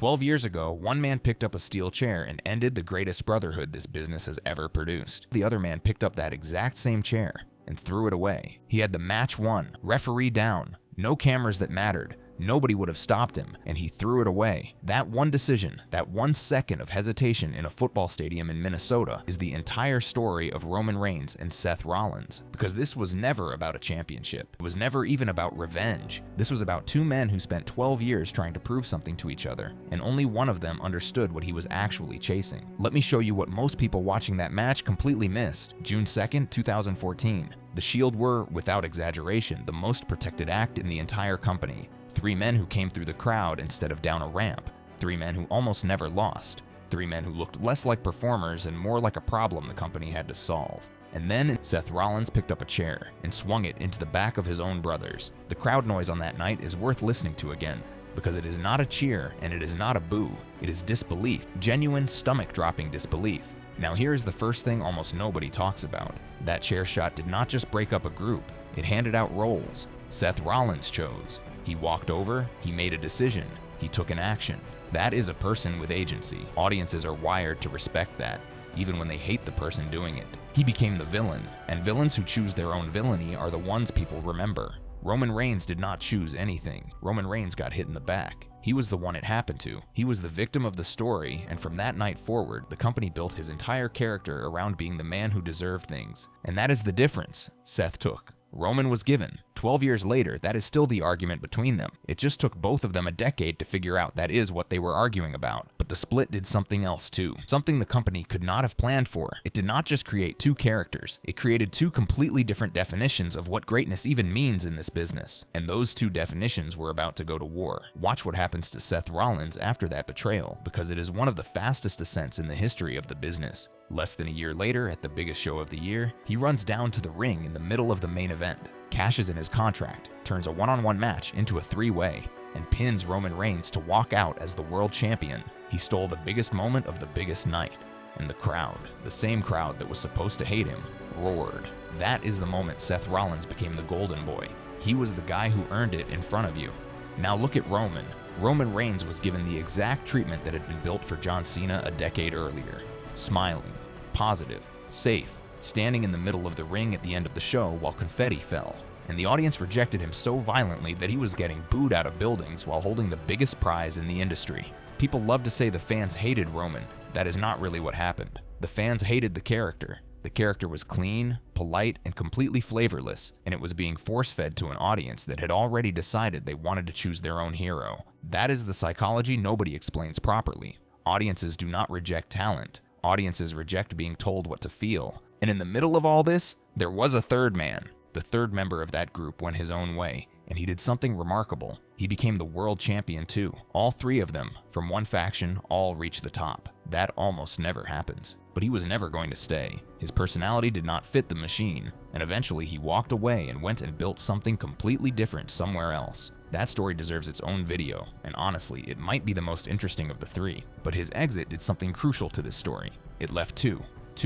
12 years ago, one man picked up a steel chair and ended the greatest brotherhood this business has ever produced. The other man picked up that exact same chair and threw it away. He had the match won, referee down, no cameras that mattered, nobody would have stopped him, and he threw it away. That one decision, that 1 second of hesitation in a football stadium in Minnesota is the entire story of Roman Reigns and Seth Rollins. Because this was never about a championship. It was never even about revenge. This was about two men who spent 12 years trying to prove something to each other, and only one of them understood what he was actually chasing. Let me show you what most people watching that match completely missed. June 2nd, 2014. The Shield were, without exaggeration, the most protected act in the entire company. 3 men who came through the crowd instead of down a ramp. 3 men who almost never lost. 3 men who looked less like performers and more like a problem the company had to solve. And then Seth Rollins picked up a chair and swung it into the back of his own brothers. The crowd noise on that night is worth listening to again, because it is not a cheer and it is not a boo. It is disbelief, genuine stomach-dropping disbelief. Now here's the first thing almost nobody talks about. That chair shot did not just break up a group, it handed out roles. Seth Rollins chose. He walked over, he made a decision, he took an action. That is a person with agency. Audiences are wired to respect that, even when they hate the person doing it. He became the villain, and villains who choose their own villainy are the ones people remember. Roman Reigns did not choose anything. Roman Reigns got hit in the back. He was the one it happened to. He was the victim of the story, and from that night forward, the company built his entire character around being the man who deserved things. And that is the difference Seth took. Roman was given. 12 years later, that is still the argument between them. It just took both of them a decade to figure out that is what they were arguing about. But the split did something else too. Something the company could not have planned for. It did not just create 2 characters. It created 2 completely different definitions of what greatness even means in this business. And those 2 definitions were about to go to war. Watch what happens to Seth Rollins after that betrayal, because it is one of the fastest ascents in the history of the business. Less than a year later, at the biggest show of the year, he runs down to the ring in the middle of the main event, cashes in his contract, turns a one-on-one match into a 3-way, and pins Roman Reigns to walk out as the world champion. He stole the biggest moment of the biggest night, and the crowd, the same crowd that was supposed to hate him, roared. That is the moment Seth Rollins became the golden boy. He was the guy who earned it in front of you. Now look at Roman. Roman Reigns was given the exact treatment that had been built for John Cena a decade earlier. Smiling, positive, safe, standing in the middle of the ring at the end of the show while confetti fell. And the audience rejected him so violently that he was getting booed out of buildings while holding the biggest prize in the industry. People love to say the fans hated Roman. That is not really what happened. The fans hated the character. The character was clean, polite, and completely flavorless, and it was being force-fed to an audience that had already decided they wanted to choose their own hero. That is the psychology nobody explains properly. Audiences do not reject talent. Audiences reject being told what to feel. And in the middle of all this, there was a third man. The third member of that group went his own way, and he did something remarkable. He became the world champion too. All 3 of them, from one faction, all reached the top. That almost never happens. But he was never going to stay. His personality did not fit the machine, and eventually he walked away and went and built something completely different somewhere else. That story deserves its own video, and honestly, it might be the most interesting of the 3. But his exit did something crucial to this story. It left 2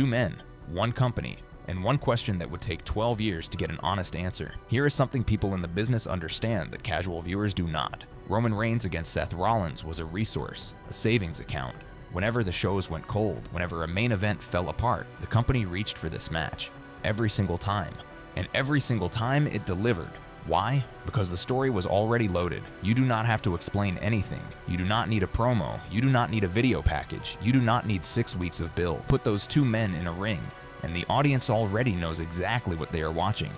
men, 1 company, and 1 question that would take 12 years to get an honest answer. Here is something people in the business understand that casual viewers do not. Roman Reigns against Seth Rollins was a resource, a savings account. Whenever the shows went cold, whenever a main event fell apart, the company reached for this match. Every single time. And every single time it delivered. Why? Because the story was already loaded. You do not have to explain anything. You do not need a promo. You do not need a video package. You do not need 6 weeks of build. Put those 2 men in a ring, and the audience already knows exactly what they are watching.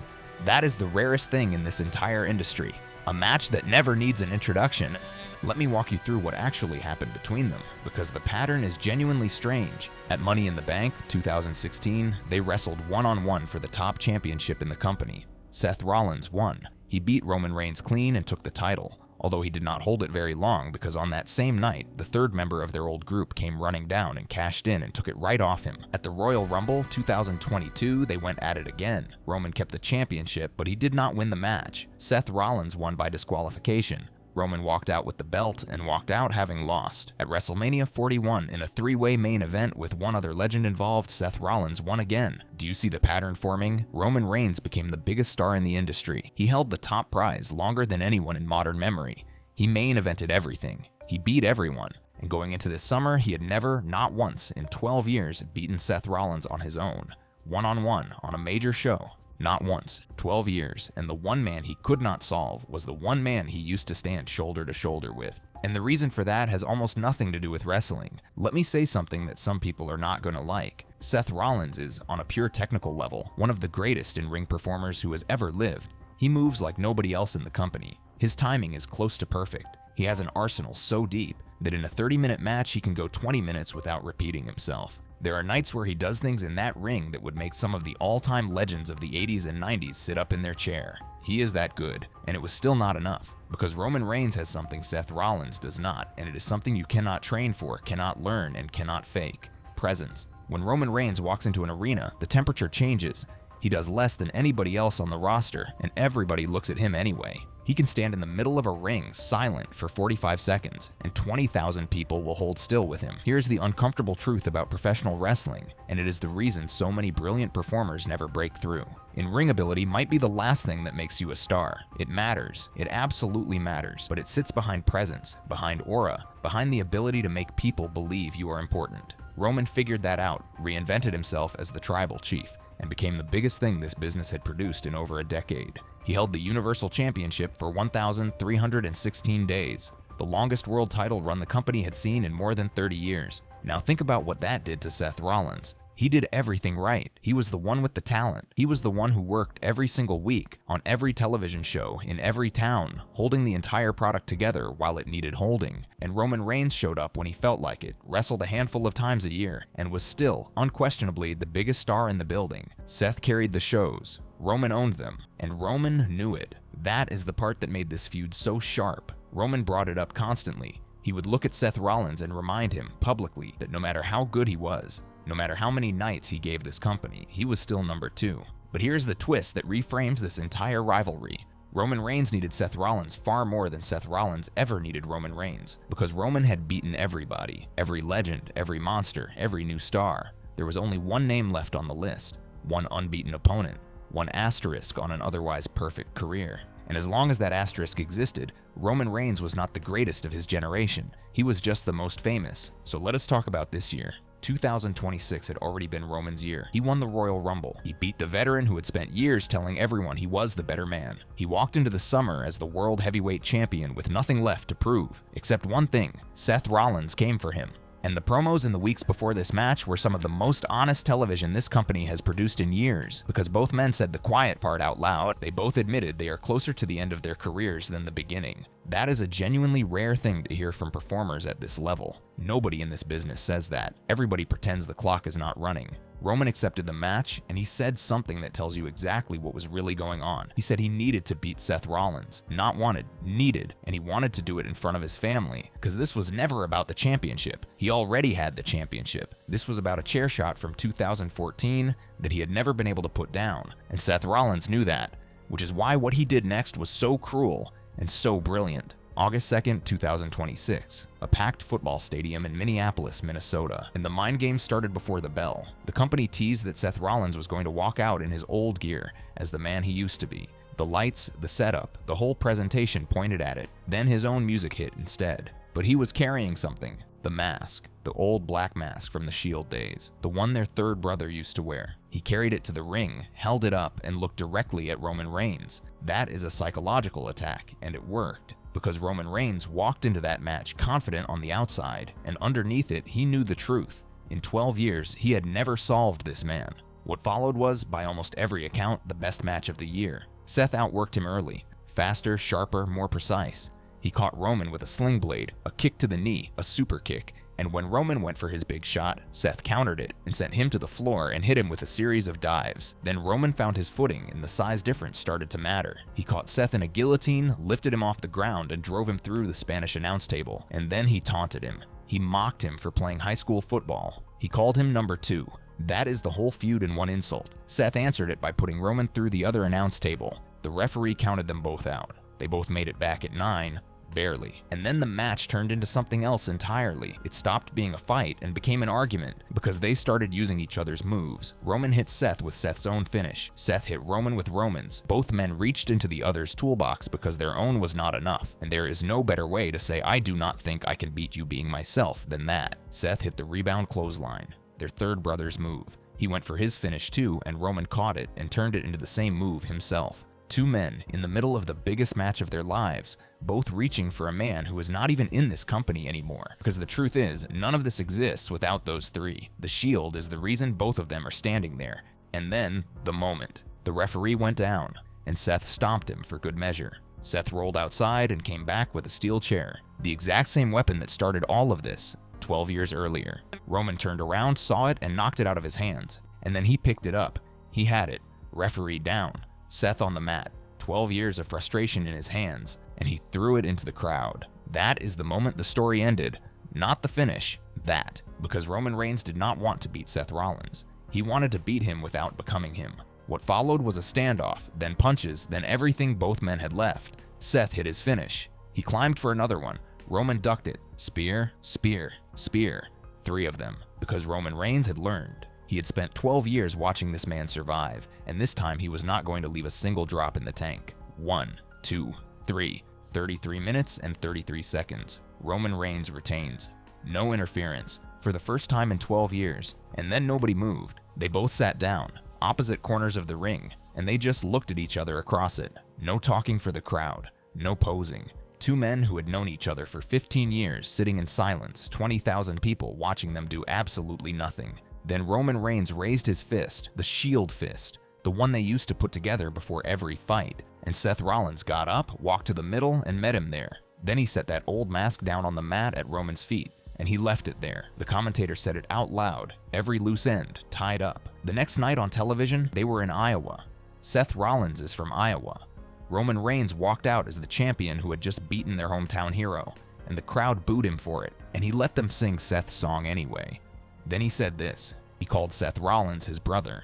That is the rarest thing in this entire industry. A match that never needs an introduction. Let me walk you through what actually happened between them, because the pattern is genuinely strange. At Money in the Bank 2016, they wrestled one-on-one for the top championship in the company. Seth Rollins won. He beat Roman Reigns clean and took the title, although he did not hold it very long because on that same night, the 3rd member of their old group came running down and cashed in and took it right off him. At the Royal Rumble 2022, they went at it again. Roman kept the championship, but he did not win the match. Seth Rollins won by disqualification. Roman walked out with the belt and walked out having lost. At WrestleMania 41, in a 3-way main event with 1 other legend involved, Seth Rollins won again. Do you see the pattern forming? Roman Reigns became the biggest star in the industry. He held the top prize longer than anyone in modern memory. He main evented everything. He beat everyone. And going into this summer, he had never, not once, in 12 years, beaten Seth Rollins on his own, one-on-one, on a major show. Not once, 12 years, and the one man he could not solve was the one man he used to stand shoulder to shoulder with. And the reason for that has almost nothing to do with wrestling. Let me say something that some people are not going to like. Seth Rollins is, on a pure technical level, one of the greatest in-ring performers who has ever lived. He moves like nobody else in the company. His timing is close to perfect. He has an arsenal so deep that in a 30-minute match he can go 20 minutes without repeating himself. There are nights where he does things in that ring that would make some of the all-time legends of the 80s and 90s sit up in their chair. He is that good, and it was still not enough, because Roman Reigns has something Seth Rollins does not, and it is something you cannot train for, cannot learn, and cannot fake: presence. When Roman Reigns walks into an arena, the temperature changes. He does less than anybody else on the roster, and everybody looks at him anyway. He can stand in the middle of a ring, silent, for 45 seconds, and 20,000 people will hold still with him. Here's the uncomfortable truth about professional wrestling, and it is the reason so many brilliant performers never break through. In-ring ability might be the last thing that makes you a star. It matters. It absolutely matters, but it sits behind presence, behind aura, behind the ability to make people believe you are important. Roman figured that out, reinvented himself as the tribal chief, and became the biggest thing this business had produced in over a decade. He held the Universal Championship for 1,316 days, the longest world title run the company had seen in more than 30 years. Now think about what that did to Seth Rollins. He did everything right. He was the one with the talent. He was the one who worked every single week, on every television show, in every town, holding the entire product together while it needed holding. And Roman Reigns showed up when he felt like it, wrestled a handful of times a year, and was still, unquestionably, the biggest star in the building. Seth carried the shows. Roman owned them, and Roman knew it. That is the part that made this feud so sharp. Roman brought it up constantly. He would look at Seth Rollins and remind him, publicly, that no matter how good he was, no matter how many nights he gave this company, he was still number 2. But here's the twist that reframes this entire rivalry. Roman Reigns needed Seth Rollins far more than Seth Rollins ever needed Roman Reigns, because Roman had beaten everybody, every legend, every monster, every new star. There was only one name left on the list, one unbeaten opponent, one asterisk on an otherwise perfect career. And as long as that asterisk existed, Roman Reigns was not the greatest of his generation. He was just the most famous. So let us talk about this year. 2026 had already been Roman's year. He won the Royal Rumble. He beat the veteran who had spent years telling everyone he was the better man. He walked into the summer as the World Heavyweight Champion with nothing left to prove, except one thing: Seth Rollins came for him. And the promos in the weeks before this match were some of the most honest television this company has produced in years, because both men said the quiet part out loud. They both admitted they are closer to the end of their careers than the beginning. That is a genuinely rare thing to hear from performers at this level. Nobody in this business says that. Everybody pretends the clock is not running. Roman accepted the match, and he said something that tells you exactly what was really going on. He said he needed to beat Seth Rollins. Not wanted, needed, and he wanted to do it in front of his family, because this was never about the championship. He already had the championship. This was about a chair shot from 2014 that he had never been able to put down, and Seth Rollins knew that, which is why what he did next was so cruel and so brilliant. August 2nd, 2026, a packed football stadium in Minneapolis, Minnesota, and the mind game started before the bell. The company teased that Seth Rollins was going to walk out in his old gear as the man he used to be. The lights, the setup, the whole presentation pointed at it. Then his own music hit instead. But he was carrying something: the mask, the old black mask from the Shield days, the one their third brother used to wear. He carried it to the ring, held it up, and looked directly at Roman Reigns. That is a psychological attack, and it worked, because Roman Reigns walked into that match confident on the outside, and underneath it, he knew the truth. In 12 years, he had never solved this man. What followed was, by almost every account, the best match of the year. Seth outworked him early. Faster, sharper, more precise. He caught Roman with a sling blade, a kick to the knee, a super kick, and when Roman went for his big shot, Seth countered it and sent him to the floor and hit him with a series of dives. Then Roman found his footing and the size difference started to matter. He caught Seth in a guillotine, lifted him off the ground, and drove him through the Spanish announce table. And then he taunted him. He mocked him for playing high school football. He called him number 2. That is the whole feud in one insult. Seth answered it by putting Roman through the other announce table. The referee counted them both out. They both made it back at 9. Barely. And then the match turned into something else entirely. It stopped being a fight and became an argument because they started using each other's moves. Roman hit Seth with Seth's own finish. Seth hit Roman with Roman's. Both men reached into the other's toolbox because their own was not enough. And there is no better way to say I do not think I can beat you being myself than that. Seth hit the rebound clothesline, their third brother's move. He went for his finish too, and Roman caught it and turned it into the same move himself. Two men in the middle of the biggest match of their lives, both reaching for a man who is not even in this company anymore. Because the truth is, none of this exists without those three. The Shield is the reason both of them are standing there. And then, the moment. The referee went down, and Seth stomped him for good measure. Seth rolled outside and came back with a steel chair, the exact same weapon that started all of this 12 years earlier. Roman turned around, saw it, and knocked it out of his hands. And then he picked it up. He had it. Referee down. Seth on the mat, 12 years of frustration in his hands, and he threw it into the crowd. That is the moment the story ended, not the finish, that. Because Roman Reigns did not want to beat Seth Rollins. He wanted to beat him without becoming him. What followed was a standoff, then punches, then everything both men had left. Seth hit his finish. He climbed for another one. Roman ducked it. Spear, spear, spear. 3 of them, because Roman Reigns had learned. He had spent 12 years watching this man survive, and this time he was not going to leave a single drop in the tank. 1, 2, 3, 33 minutes and 33 seconds. Roman Reigns retains. No interference, for the first time in 12 years, and then nobody moved. They both sat down, opposite corners of the ring, and they just looked at each other across it. No talking for the crowd, no posing. Two men who had known each other for 15 years sitting in silence, 20,000 people watching them do absolutely nothing. Then Roman Reigns raised his fist, the Shield fist, the one they used to put together before every fight. And Seth Rollins got up, walked to the middle, and met him there. Then he set that old mask down on the mat at Roman's feet, and he left it there. The commentator said it out loud, every loose end tied up. The next night on television, they were in Iowa. Seth Rollins is from Iowa. Roman Reigns walked out as the champion who had just beaten their hometown hero, and the crowd booed him for it, and he let them sing Seth's song anyway. Then he said this. He called Seth Rollins his brother.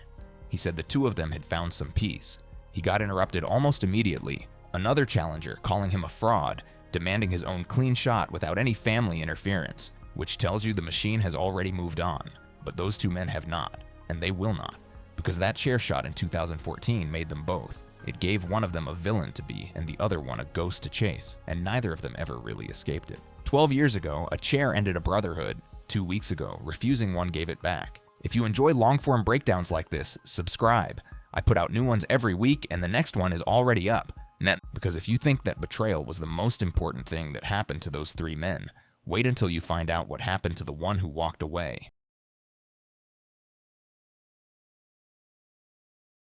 He said the two of them had found some peace. He got interrupted almost immediately. Another challenger calling him a fraud, demanding his own clean shot without any family interference, which tells you the machine has already moved on. But those two men have not, and they will not, because that chair shot in 2014 made them both. It gave one of them a villain to be and the other one a ghost to chase, and neither of them ever really escaped it. 12 years ago, a chair ended a brotherhood. 2 weeks ago, refusing one gave it back. If you enjoy long-form breakdowns like this, subscribe. I put out new ones every week, and the next one is already up. Because if you think that betrayal was the most important thing that happened to those 3 men, wait until you find out what happened to the one who walked away.